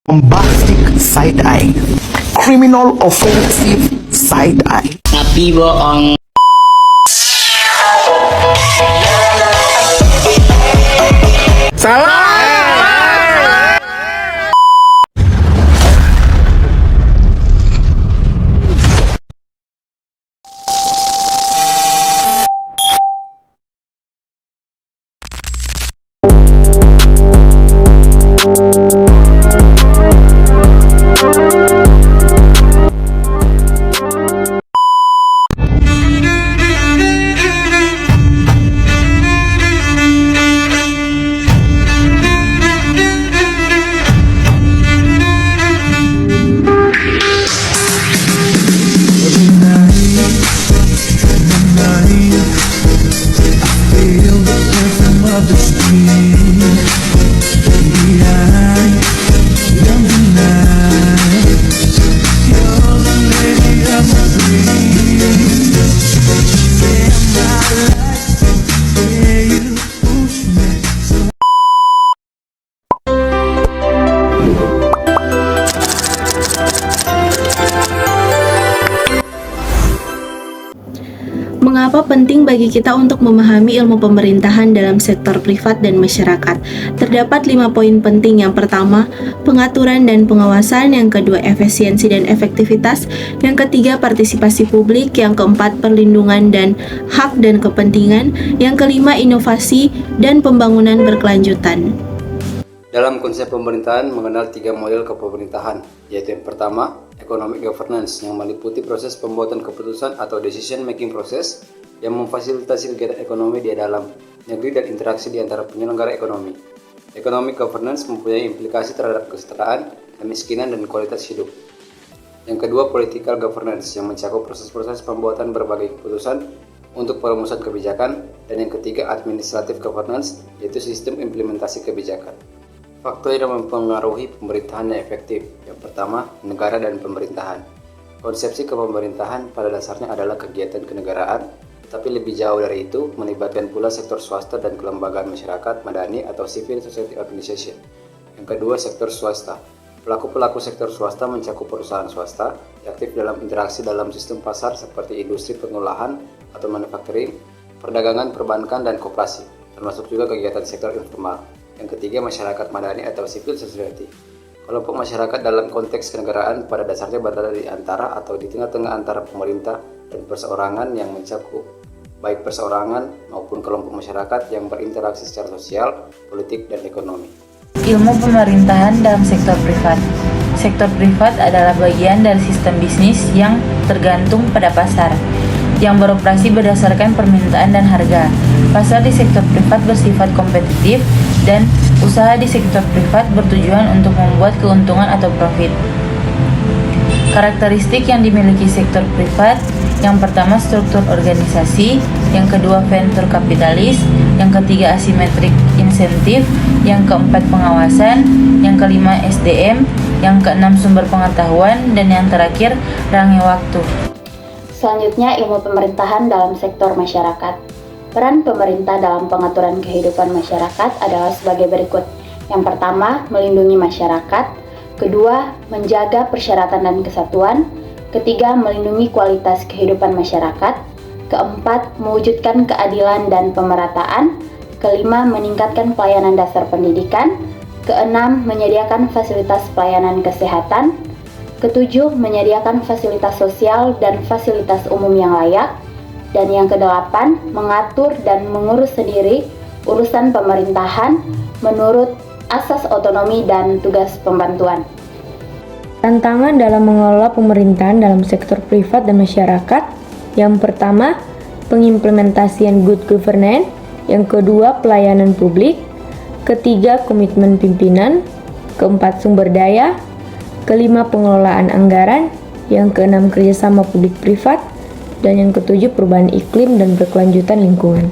Bombastic side-eye, criminal offensive side-eye. Tapi bohong. Salah. Mengapa penting bagi kita untuk memahami ilmu pemerintahan dalam sektor privat dan masyarakat? Terdapat 5 poin penting. Yang pertama, pengaturan dan pengawasan. Yang kedua, efisiensi dan efektivitas. Yang ketiga, partisipasi publik. Yang keempat, perlindungan dan hak dan kepentingan. Yang kelima, inovasi dan pembangunan berkelanjutan. Dalam konsep pemerintahan mengenal 3 model kepemerintahan, yaitu yang pertama, economic governance yang meliputi proses pembuatan keputusan atau decision making process yang memfasilitasi kegiatan ekonomi di dalam negeri dan interaksi di antara penyelenggara ekonomi. Economic governance mempunyai implikasi terhadap kesetaraan, kemiskinan, dan kualitas hidup. Yang kedua, political governance yang mencakup proses-proses pembuatan berbagai keputusan untuk perumusan kebijakan. Dan yang ketiga, administrative governance, yaitu sistem implementasi kebijakan. Faktor yang mempengaruhi pemerintahan yang efektif. Yang pertama, negara dan pemerintahan. Konsepsi kepemerintahan pada dasarnya adalah kegiatan kenegaraan, tapi lebih jauh dari itu, melibatkan pula sektor swasta dan kelembagaan masyarakat madani atau civil society organization. Yang kedua, sektor swasta. Pelaku-pelaku sektor swasta mencakup perusahaan swasta, aktif dalam interaksi dalam sistem pasar seperti industri pengolahan atau manufacturing, perdagangan, perbankan, dan koperasi, termasuk juga kegiatan sektor informal. Yang ketiga, masyarakat madani atau civil society. Kelompok masyarakat dalam konteks kenegaraan pada dasarnya berada di antara atau di tengah-tengah antara pemerintah dan perseorangan yang mencakup baik perseorangan maupun kelompok masyarakat yang berinteraksi secara sosial, politik, dan ekonomi. Ilmu pemerintahan dalam sektor privat. Sektor privat adalah bagian dari sistem bisnis yang tergantung pada pasar, yang beroperasi berdasarkan permintaan dan harga. Pasar di sektor privat bersifat kompetitif dan usaha di sektor privat bertujuan untuk membuat keuntungan atau profit. Karakteristik yang dimiliki sektor privat: yang pertama, struktur organisasi. Yang kedua, venture kapitalis. Yang ketiga, asimetrik insentif. Yang keempat, pengawasan. Yang kelima, SDM. Yang keenam, sumber pengetahuan. Dan yang terakhir, rangnya waktu. Selanjutnya, ilmu pemerintahan dalam sektor masyarakat. Peran pemerintah dalam pengaturan kehidupan masyarakat adalah sebagai berikut. Yang pertama, melindungi masyarakat. Kedua, menjaga persyaratan dan kesatuan. Ketiga, melindungi kualitas kehidupan masyarakat. Keempat, mewujudkan keadilan dan pemerataan. Kelima, meningkatkan pelayanan dasar pendidikan. Keenam, menyediakan fasilitas pelayanan kesehatan. Ketujuh, menyediakan fasilitas sosial dan fasilitas umum yang layak. Dan yang kedelapan, mengatur dan mengurus sendiri urusan pemerintahan menurut asas otonomi dan tugas pembantuan. Tantangan dalam mengelola pemerintahan dalam sektor privat dan masyarakat. Yang pertama, pengimplementasian good governance. Yang kedua, pelayanan publik. Ketiga, komitmen pimpinan. Keempat, sumber daya. Kelima, pengelolaan anggaran. Yang keenam, kerjasama publik privat. Dan yang ketujuh, perubahan iklim dan berkelanjutan lingkungan.